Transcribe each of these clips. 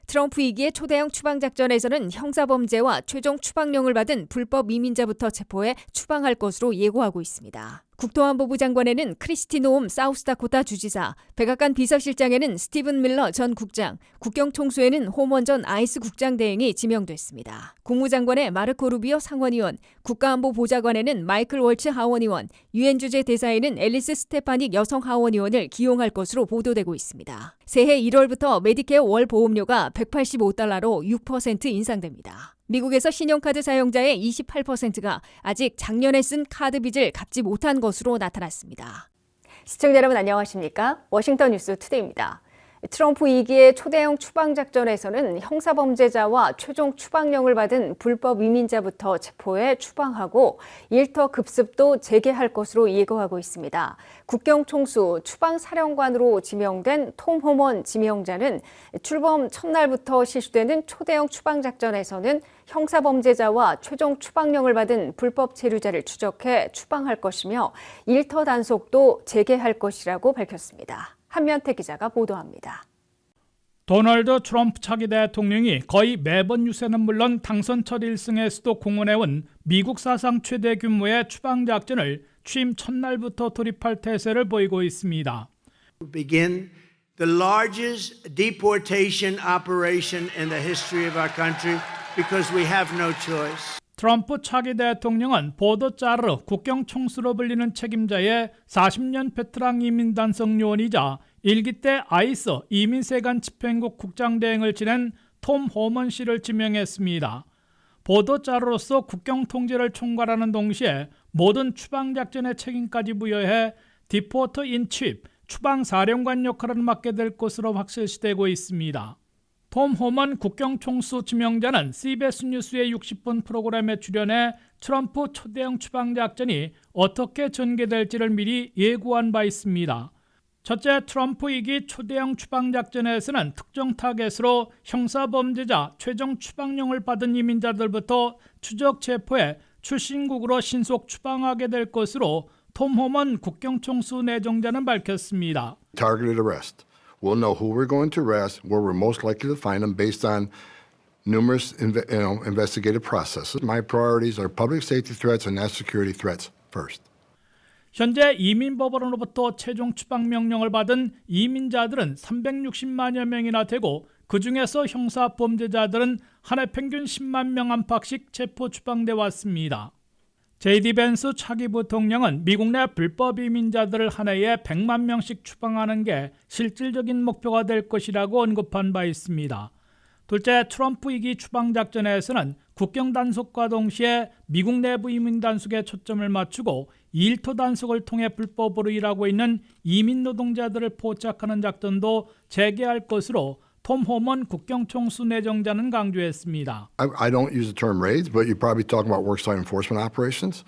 트럼프 2기의 초대형 추방작전에서는 형사범죄와 최종 추방령을 받은 불법 이민자부터 체포해 추방할 것으로 예고하고 있습니다. 국토안보부 장관에는 크리스티 노엄 사우스다코타 주지사, 백악관 비서실장에는 스티븐 밀러 전 국장, 국경총수에는 호먼 전 아이스 국장 대행이 지명됐습니다. 국무장관에 마르코 루비오 상원의원, 국가안보보좌관에는 마이클 월츠 하원의원, 유엔 주재 대사에는 앨리스 스테파닉 여성 하원의원을 기용할 것으로 보도되고 있습니다. 새해 1월부터 메디케어 월 보험료가 $185로 6% 인상됩니다. 미국에서 신용카드 사용자의 28%가 아직 작년에 쓴 카드 빚을 갚지 못한 것으로 나타났습니다. 시청자 여러분 안녕하십니까? 워싱턴 뉴스 투데이입니다. 트럼프 2기의 초대형 추방작전에서는 형사범죄자와 최종 추방령을 받은 불법 이민자부터 체포해 추방하고 일터 급습도 재개할 것으로 예고하고 있습니다. 국경총수 추방사령관으로 지명된 톰 호먼 지명자는 출범 첫날부터 실시되는 초대형 추방작전에서는 형사범죄자와 최종 추방령을 받은 불법 체류자를 추적해 추방할 것이며 일터 단속도 재개할 것이라고 밝혔습니다. 한면태 기자가 보도합니다. 도널드 트럼프 차기 대통령이 거의 매번 유세는 물론 당선 첫 1승에서도 공언해온 미국 사상 최대 규모의 추방작전을 취임 첫날부터 돌입할 태세를 보이고 있습니다. Begin the largest deportation operation in the history of our country because we have no choice. 트럼프 차기 대통령은 보도 자르 국경 총수로 불리는 책임자의 40년 베테랑 이민단속 요원이자 1기 때 아이스 이민세관 집행국 국장대행을 지낸 톰 호먼 씨를 지명했습니다. 보도 자르로서 국경 통제를 총괄하는 동시에 모든 추방작전의 책임까지 부여해 디포터 인칩 추방사령관 역할을 맡게 될 것으로 확실시되고 있습니다. 톰 호먼 국경총수 지명자는 CBS 뉴스의 60분 프로그램에 출연해 트럼프 초대형 추방작전이 어떻게 전개될지를 미리 예고한 바 있습니다. 첫째, 트럼프 2기 초대형 추방작전에서는 특정 타겟으로 형사범죄자 최종 추방령을 받은 이민자들부터 추적 체포해 출신국으로 신속 추방하게 될 것으로 톰 호먼 국경총수 내정자는 밝혔습니다. Targeted arrest. We'll know who we're going to arrest, where we're most likely to find them based on numerous investigative processes. My priorities are public safety threats and national security threats first. 현재 이민법원으로부터 최종 추방 명령을 받은 이민자들은 360만여 명이나 되고 그중에서 형사범죄자들은 한 해 평균 10만 명 안팎씩 체포 추방돼 왔습니다. JD 벤스 차기 부통령은 미국 내 불법 이민자들을 한 해에 100만 명씩 추방하는 게 실질적인 목표가 될 것이라고 언급한 바 있습니다. 둘째, 트럼프 2기 추방작전에서는 국경 단속과 동시에 미국 내부 이민 단속에 초점을 맞추고 일터 단속을 통해 불법으로 일하고 있는 이민 노동자들을 포착하는 작전도 재개할 것으로 톰 호먼 국경총수 내정자는 강조했습니다. I don't use the term raids, but you're probably talking about worksite enforcement operations,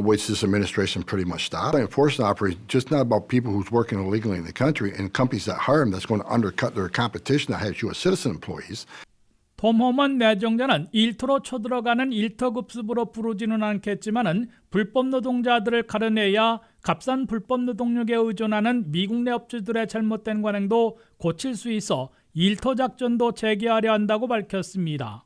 which this administration pretty much stopped. Enforcement operations just not about people who's working illegally in the country and companies that hire them that's going to undercut their competition that has U.S. citizen employees. 톰 호먼 내정자는 일터로 쳐들어가는 일터 급습으로 부르지는 않겠지만은 불법 노동자들을 가려내야 값싼 불법 노동력에 의존하는 미국 내 업주들의 잘못된 관행도 고칠 수 있어 일터 작전도 재개하려 한다고 밝혔습니다.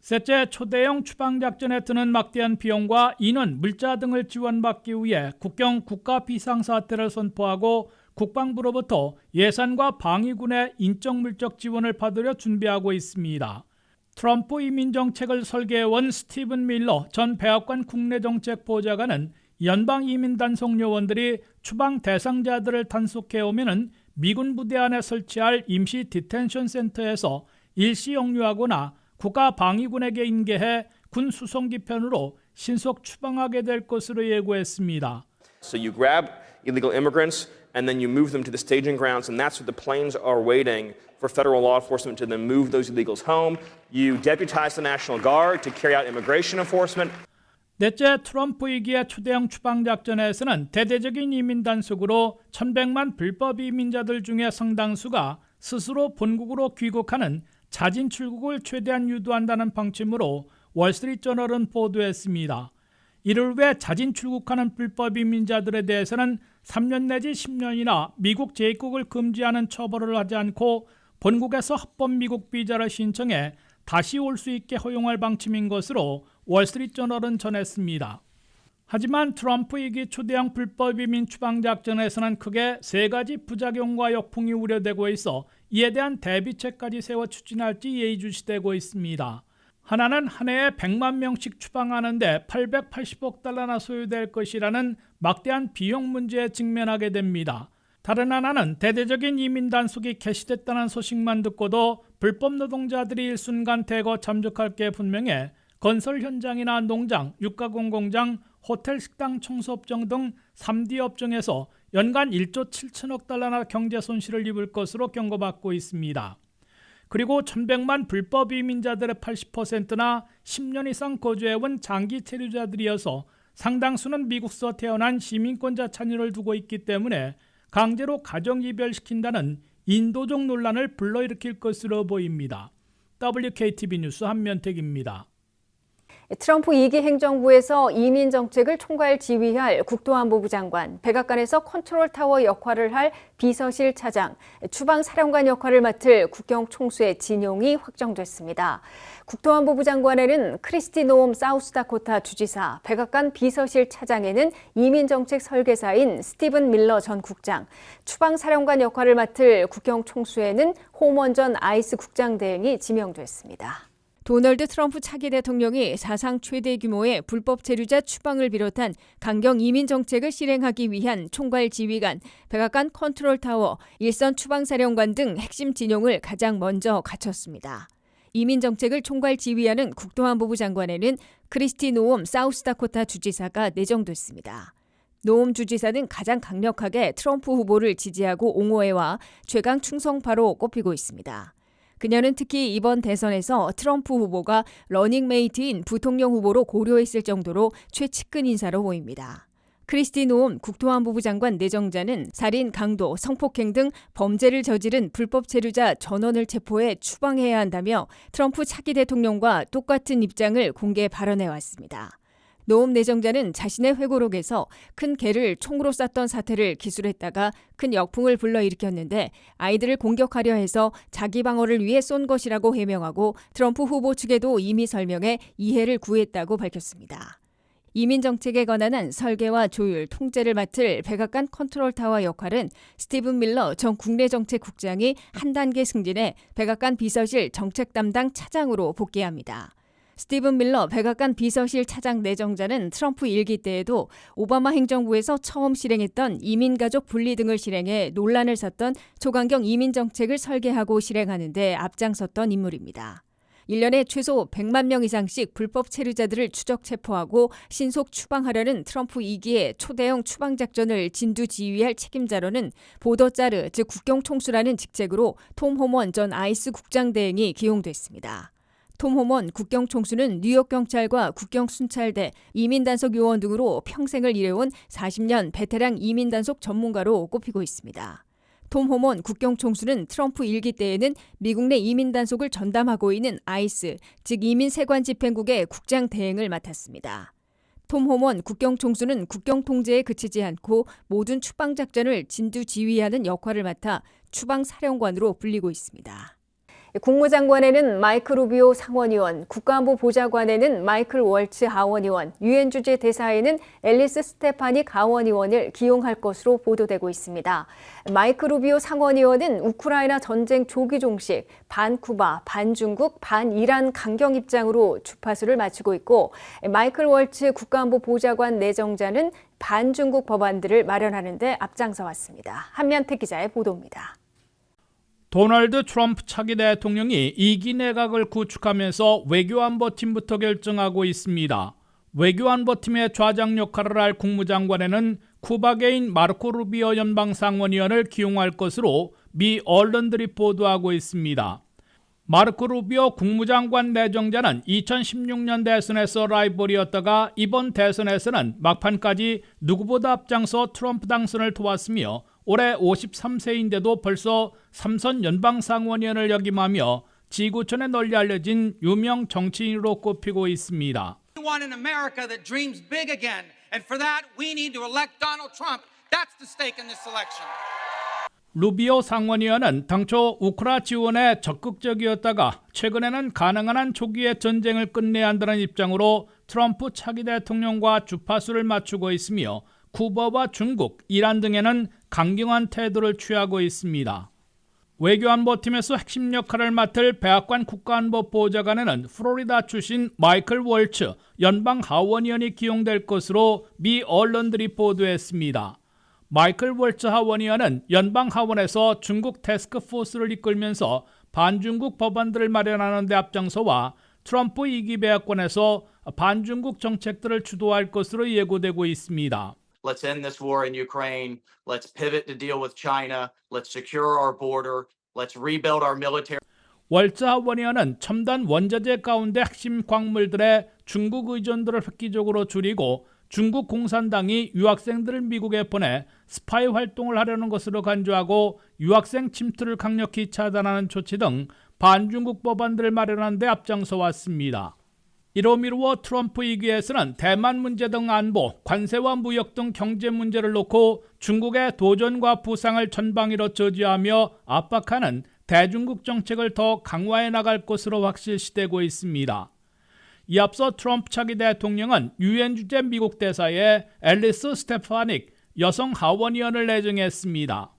셋째, 초대형 추방작전에 드는 막대한 비용과 인원, 물자 등을 지원받기 위해 국경 국가 비상사태를 선포하고 국방부로부터 예산과 방위군의 인적 물적 지원을 받으려 준비하고 있습니다. 트럼프 이민정책을 설계해온 스티븐 밀러 전 백악관 국내정책보좌관은 연방 이민단속 요원들이 추방 대상자들을 단속해오면 미군 부대 안에 설치할 임시 디텐션 센터에서 일시 영유하거나 국가방위군에게 인계해 군 수송기편으로 신속 추방하게 될 것으로 예고했습니다. So you grab illegal immigrants and then you move them to the staging grounds, and that's where the planes are waiting for federal law enforcement to then move those illegals home. You deputize the National Guard to carry out immigration enforcement. 넷째, 트럼프 2기의 초대형 추방작전에서는 대대적인 이민 단속으로 1,100만 불법 이민자들 중에 상당수가 스스로 본국으로 귀국하는 자진 출국을 최대한 유도한다는 방침으로 월스트리트저널은 보도했습니다. 이를 위해 자진 출국하는 불법 이민자들에 대해서는 3년 내지 10년이나 미국 재입국을 금지하는 처벌을 하지 않고 본국에서 합법 미국 비자를 신청해 다시 올 수 있게 허용할 방침인 것으로 월스트리트저널은 전했습니다. 하지만 트럼프 2기 초대형 불법 이민 추방 작전에서는 크게 3가지 부작용과 역풍이 우려되고 있어 이에 대한 대비책까지 세워 추진할지 예의주시되고 있습니다. 하나는 한 해에 100만 명씩 추방하는데 880억 달러나 소요될 것이라는 막대한 비용 문제에 직면하게 됩니다. 다른 하나는 대대적인 이민 단속이 개시됐다는 소식만 듣고도 불법 노동자들이 일순간 대거 잠적할 게 분명해 건설 현장이나 농장, 육가공 공장, 호텔, 식당, 청소업종 등 3D 업종에서 연간 1조 7천억 달러나 경제 손실을 입을 것으로 경고받고 있습니다. 그리고 1100만 불법 이민자들의 80%나 10년 이상 거주해온 장기 체류자들이어서 상당수는 미국서 태어난 시민권자 자녀를 두고 있기 때문에 강제로 가정 이별시킨다는 인도적 논란을 불러일으킬 것으로 보입니다. WKTV 뉴스 한면택입니다. 트럼프 2기 행정부에서 이민 정책을 총괄 지휘할 국토안보부 장관, 백악관에서 컨트롤타워 역할을 할 비서실 차장, 추방사령관 역할을 맡을 국경총수의 진용이 확정됐습니다. 국토안보부 장관에는 크리스티 노엄 사우스다코타 주지사, 백악관 비서실 차장에는 이민정책 설계사인 스티븐 밀러 전 국장, 추방사령관 역할을 맡을 국경총수에는 호먼 전 아이스 국장 대행이 지명됐습니다. 도널드 트럼프 차기 대통령이 사상 최대 규모의 불법 체류자 추방을 비롯한 강경 이민 정책을 실행하기 위한 총괄 지휘관, 백악관 컨트롤타워, 일선 추방사령관 등 핵심 진용을 가장 먼저 갖췄습니다. 이민 정책을 총괄 지휘하는 국토안보부 장관에는 크리스티 노엄 사우스다코타 주지사가 내정됐습니다. 노엄 주지사는 가장 강력하게 트럼프 후보를 지지하고 옹호해와 최강 충성파로 꼽히고 있습니다. 그녀는 특히 이번 대선에서 트럼프 후보가 러닝메이트인 부통령 후보로 고려했을 정도로 최측근 인사로 보입니다. 크리스티 노엄 국토안보부 장관 내정자는 살인, 강도, 성폭행 등 범죄를 저지른 불법 체류자 전원을 체포해 추방해야 한다며 트럼프 차기 대통령과 똑같은 입장을 공개 발언해왔습니다. 노엄 내정자는 자신의 회고록에서 큰 개를 총으로 쐈던 사태를 기술했다가 큰 역풍을 불러일으켰는데 아이들을 공격하려 해서 자기 방어를 위해 쏜 것이라고 해명하고 트럼프 후보 측에도 이미 설명해 이해를 구했다고 밝혔습니다. 이민 정책에 관한 한 설계와 조율, 통제를 맡을 백악관 컨트롤타워 역할은 스티븐 밀러 전 국내정책국장이 한 단계 승진해 백악관 비서실 정책 담당 차장으로 복귀합니다. 스티븐 밀러 백악관 비서실 차장 내정자는 트럼프 1기 때에도 오바마 행정부에서 처음 실행했던 이민가족 분리 등을 실행해 논란을 샀던 초강경 이민 정책을 설계하고 실행하는 데 앞장섰던 인물입니다. 1년에 최소 100만 명 이상씩 불법 체류자들을 추적 체포하고 신속 추방하려는 트럼프 2기의 초대형 추방 작전을 진두지휘할 책임자로는 보더자르, 즉 국경총수라는 직책으로 톰 호먼 전 아이스 국장 대행이 기용됐습니다. 톰 호먼 국경총수는 뉴욕 경찰과 국경순찰대, 이민단속 요원 등으로 평생을 일해온 40년 베테랑 이민단속 전문가로 꼽히고 있습니다. 톰 호먼 국경총수는 트럼프 1기 때에는 미국 내 이민단속을 전담하고 있는 아이스, 즉 이민세관집행국의 국장 대행을 맡았습니다. 톰 호먼 국경총수는 국경 통제에 그치지 않고 모든 추방 작전을 진두지휘하는 역할을 맡아 추방사령관으로 불리고 있습니다. 국무장관에는 마이크 루비오 상원의원, 국가안보 보좌관에는 마이클 월츠 하원의원, 유엔 주재 대사에는 앨리스 스테파닉 하원의원을 기용할 것으로 보도되고 있습니다. 마이크 루비오 상원의원은 우크라이나 전쟁 조기 종식, 반쿠바, 반중국, 반이란 강경 입장으로 주파수를 맞추고 있고, 마이클 월츠 국가안보 보좌관 내정자는 반중국 법안들을 마련하는 데 앞장서 왔습니다. 한면택 기자의 보도입니다. 도널드 트럼프 차기 대통령이 2기 내각을 구축하면서 외교안보팀부터 결정하고 있습니다. 외교안보팀의 좌장 역할을 할 국무장관에는 쿠바계인 마르코 루비오 연방상원의원을 기용할 것으로 미 언론들이 보도하고 있습니다. 마르코 루비오 국무장관 내정자는 2016년 대선에서 라이벌이었다가 이번 대선에서는 막판까지 누구보다 앞장서 트럼프 당선을 도왔으며 올해 53세인데도 벌써 3선 연방상원의원을 역임하며 지구촌에 널리 알려진 유명 정치인으로 꼽히고 있습니다. We want an America that dreams big again. And for that, we need to elect Donald Trump. That's the stake in this election. 루비오 상원의원은 당초 우크라 지원에 적극적이었다가 최근에는 가능한 한 초기에 전쟁을 끝내야 한다는 입장으로 트럼프 차기 대통령과 주파수를 맞추고 있으며 쿠바와 중국, 이란 등에는 강경한 태도를 취하고 있습니다. 외교안보팀에서 핵심 역할을 맡을 백악관 국가안보보좌관에는 플로리다 출신 마이클 월츠 연방 하원의원이 기용될 것으로 미 언론들이 보도했습니다. 마이클 월츠 하원의원은 연방 하원에서 중국 태스크포스를 이끌면서 반중국 법안들을 마련하는 데 앞장서와 트럼프 2기 백악관에서 반중국 정책들을 주도할 것으로 예고되고 있습니다. Let's end this war in Ukraine. Let's pivot to deal with China. Let's secure our border. Let's rebuild our military. 월츠 하원의원은 첨단 원자재 가운데 핵심 광물들의 중국 의존도를 획기적으로 줄이고 중국 공산당이 유학생들을 미국에 보내 스파이 활동을 하려는 것으로 간주하고 유학생 침투를 강력히 차단하는 조치 등 반중국 법안들을 마련하는 데 앞장서 왔습니다. 이로 미루어 트럼프 2기에서는 대만 문제 등 안보, 관세와 무역 등 경제 문제를 놓고 중국의 도전과 부상을 전방위로 저지하며 압박하는 대중국 정책을 더 강화해 나갈 것으로 확실시되고 있습니다. 이 앞서 트럼프 차기 대통령은 유엔 주재 미국 대사에 앨리스 스테파닉 여성 하원의원을 내정했습니다.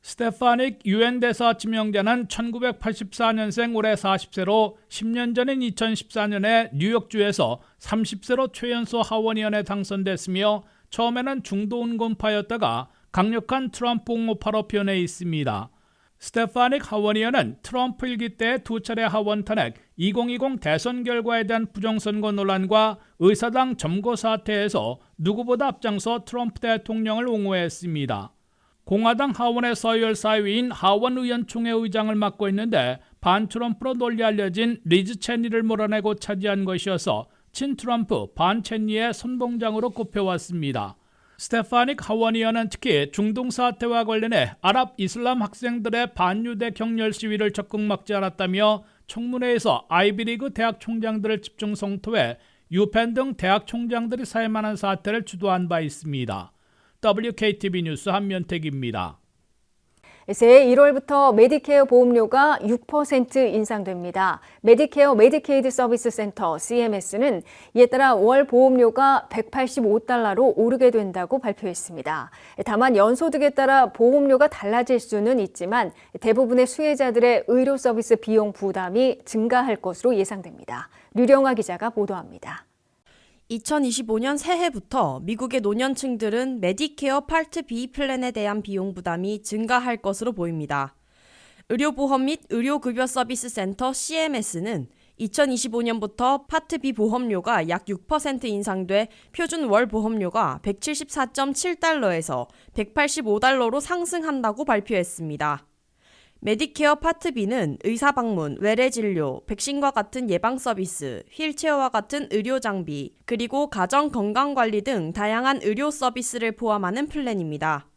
스테파닉 유엔 대사 지명자는 1984년생 올해 40세로 10년 전인 2014년에 뉴욕주에서 30세로 최연소 하원의원에 당선됐으며 처음에는 중도 운동파였다가 강력한 트럼프 옹호파로 변해 있습니다. 스테파닉 하원의원은 트럼프 1기 때 두 차례 하원 탄핵, 2020 대선 결과에 대한 부정선거 논란과 의사당 점거 사태에서 누구보다 앞장서 트럼프 대통령을 옹호했습니다. 공화당 하원의 서열 4위인 하원의원총회 의장을 맡고 있는데 반트럼프로 널리 알려진 리즈 체니를 몰아내고 차지한 것이어서 친트럼프 반체니의 선봉장으로 꼽혀왔습니다. 스테파닉 하원의원은 특히 중동 사태와 관련해 아랍 이슬람 학생들의 반유대 격렬 시위를 적극 막지 않았다며 청문회에서 아이비리그 대학 총장들을 집중 성토해 유펜 등 대학 총장들이 사임하는 사태를 주도한 바 있습니다. WKTV 뉴스 한면택입니다. 새해 1월부터 메디케어 보험료가 6% 인상됩니다. 메디케어 메디케이드 서비스 센터 CMS는 이에 따라 월 보험료가 $185로 오르게 된다고 발표했습니다. 다만 연소득에 따라 보험료가 달라질 수는 있지만 대부분의 수혜자들의 의료 서비스 비용 부담이 증가할 것으로 예상됩니다. 류령아 기자가 보도합니다. 2025년 새해부터 미국의 노년층들은 메디케어 파트 B 플랜에 대한 비용 부담이 증가할 것으로 보입니다. 의료보험 및 의료급여 서비스 센터 CMS는 2025년부터 파트 B 보험료가 약 6% 인상돼 표준 월 보험료가 $174.7에서 $185로 상승한다고 발표했습니다. 메디케어 파트 B는 의사 방문, 외래 진료, 백신과 같은 예방 서비스, 휠체어와 같은 의료 장비, 그리고 가정 건강 관리 등 다양한 의료 서비스를 포함하는 플랜입니다.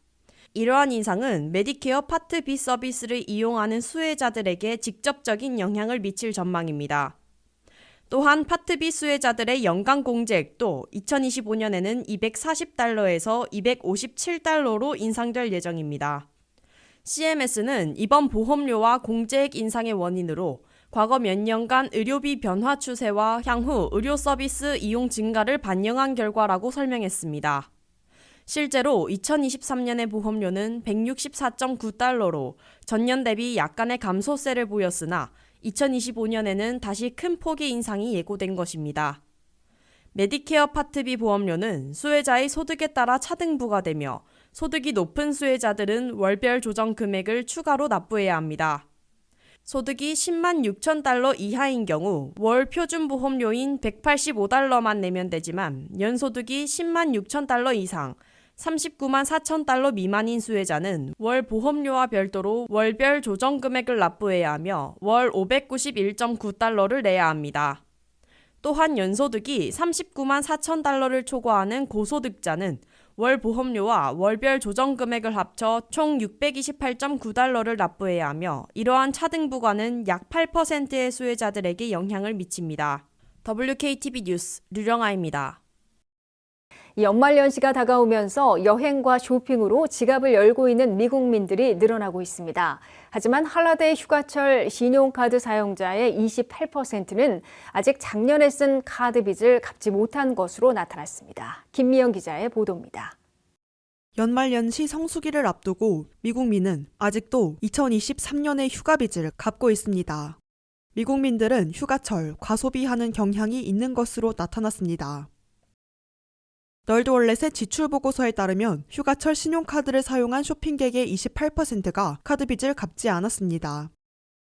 이러한 인상은 메디케어 파트 B 서비스를 이용하는 수혜자들에게 직접적인 영향을 미칠 전망입니다. 또한 파트 B 수혜자들의 연간 공제액도 2025년에는 $240에서 $257로 인상될 예정입니다. CMS는 이번 보험료와 공제액 인상의 원인으로 과거 몇 년간 의료비 변화 추세와 향후 의료 서비스 이용 증가를 반영한 결과라고 설명했습니다. 실제로 2023년의 보험료는 $164.9로 전년 대비 약간의 감소세를 보였으나 2025년에는 다시 큰 폭의 인상이 예고된 것입니다. 메디케어 파트 B 보험료는 수혜자의 소득에 따라 차등부가 되며 소득이 높은 수혜자들은 월별 조정 금액을 추가로 납부해야 합니다. 소득이 $10만 6천 이하인 경우 월 표준 보험료인 $185만 내면 되지만 연소득이 $10만 6천 이상, $39만 4천 미만인 수혜자는 월 보험료와 별도로 월별 조정 금액을 납부해야 하며 월 $591.9를 내야 합니다. 또한 연소득이 $39만 4천 초과하는 고소득자는 월 보험료와 월별 조정 금액을 합쳐 총 628.9달러를 납부해야 하며 이러한 차등 부과는 약 8%의 수혜자들에게 영향을 미칩니다. WKTV 뉴스 류령아입니다. 연말연시가 다가오면서 여행과 쇼핑으로 지갑을 열고 있는 미국민들이 늘어나고 있습니다. 하지만 할러데이 휴가철 신용카드 사용자의 28%는 아직 작년에 쓴 카드 빚을 갚지 못한 것으로 나타났습니다. 김미영 기자의 보도입니다. 연말연시 성수기를 앞두고 미국민은 아직도 2023년의 휴가 빚을 갚고 있습니다. 미국민들은 휴가철 과소비하는 경향이 있는 것으로 나타났습니다. 널드월렛의 지출보고서에 따르면 휴가철 신용카드를 사용한 쇼핑객의 28%가 카드빚을 갚지 않았습니다.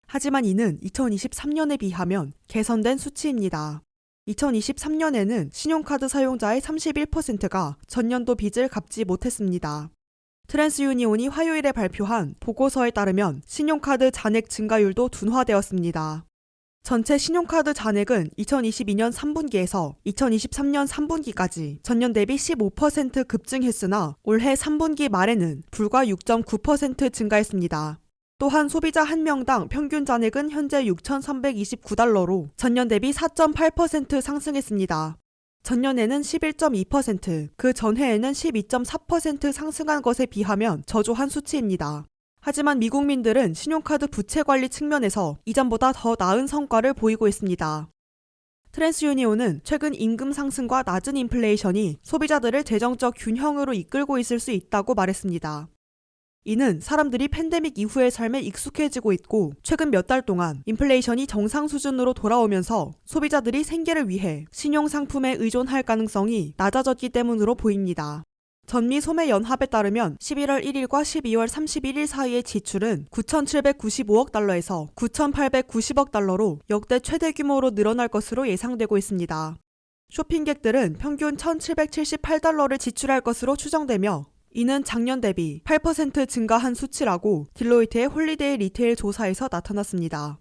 하지만 이는 2023년에 비하면 개선된 수치입니다. 2023년에는 신용카드 사용자의 31%가 전년도 빚을 갚지 못했습니다. 트랜스유니온이 화요일에 발표한 보고서에 따르면 신용카드 잔액 증가율도 둔화되었습니다. 전체 신용카드 잔액은 2022년 3분기에서 2023년 3분기까지 전년 대비 15% 급증했으나 올해 3분기 말에는 불과 6.9% 증가했습니다. 또한 소비자 1명당 평균 잔액은 현재 6,329달러로 전년 대비 4.8% 상승했습니다. 전년에는 11.2%, 그 전해에는 12.4% 상승한 것에 비하면 저조한 수치입니다. 하지만 미국민들은 신용카드 부채 관리 측면에서 이전보다 더 나은 성과를 보이고 있습니다. 트랜스유니온은 최근 임금 상승과 낮은 인플레이션이 소비자들을 재정적 균형으로 이끌고 있을 수 있다고 말했습니다. 이는 사람들이 팬데믹 이후의 삶에 익숙해지고 있고 최근 몇 달 동안 인플레이션이 정상 수준으로 돌아오면서 소비자들이 생계를 위해 신용상품에 의존할 가능성이 낮아졌기 때문으로 보입니다. 전미 소매연합에 따르면 11월 1일과 12월 31일 사이의 지출은 9,795억 달러에서 9,890억 달러로 역대 최대 규모로 늘어날 것으로 예상되고 있습니다. 쇼핑객들은 평균 1,778달러를 지출할 것으로 추정되며 이는 작년 대비 8% 증가한 수치라고 딜로이트의 홀리데이 리테일 조사에서 나타났습니다.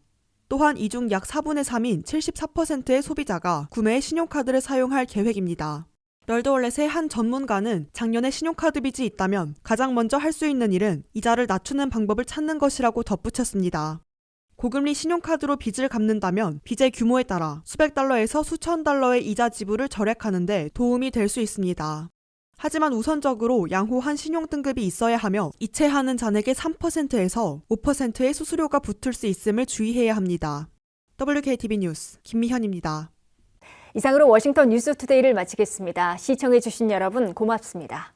또한 이 중 약 4분의 3인 74%의 소비자가 구매에 신용카드를 사용할 계획입니다. 널드월렛의 한 전문가는 작년에 신용카드 빚이 있다면 가장 먼저 할 수 있는 일은 이자를 낮추는 방법을 찾는 것이라고 덧붙였습니다. 고금리 신용카드로 빚을 갚는다면 빚의 규모에 따라 수백 달러에서 수천 달러의 이자 지불을 절약하는 데 도움이 될 수 있습니다. 하지만 우선적으로 양호한 신용등급이 있어야 하며 이체하는 잔액의 3%에서 5%의 수수료가 붙을 수 있음을 주의해야 합니다. WKTV 뉴스 김미현입니다. 이상으로 워싱턴 뉴스투데이를 마치겠습니다. 시청해주신 여러분 고맙습니다.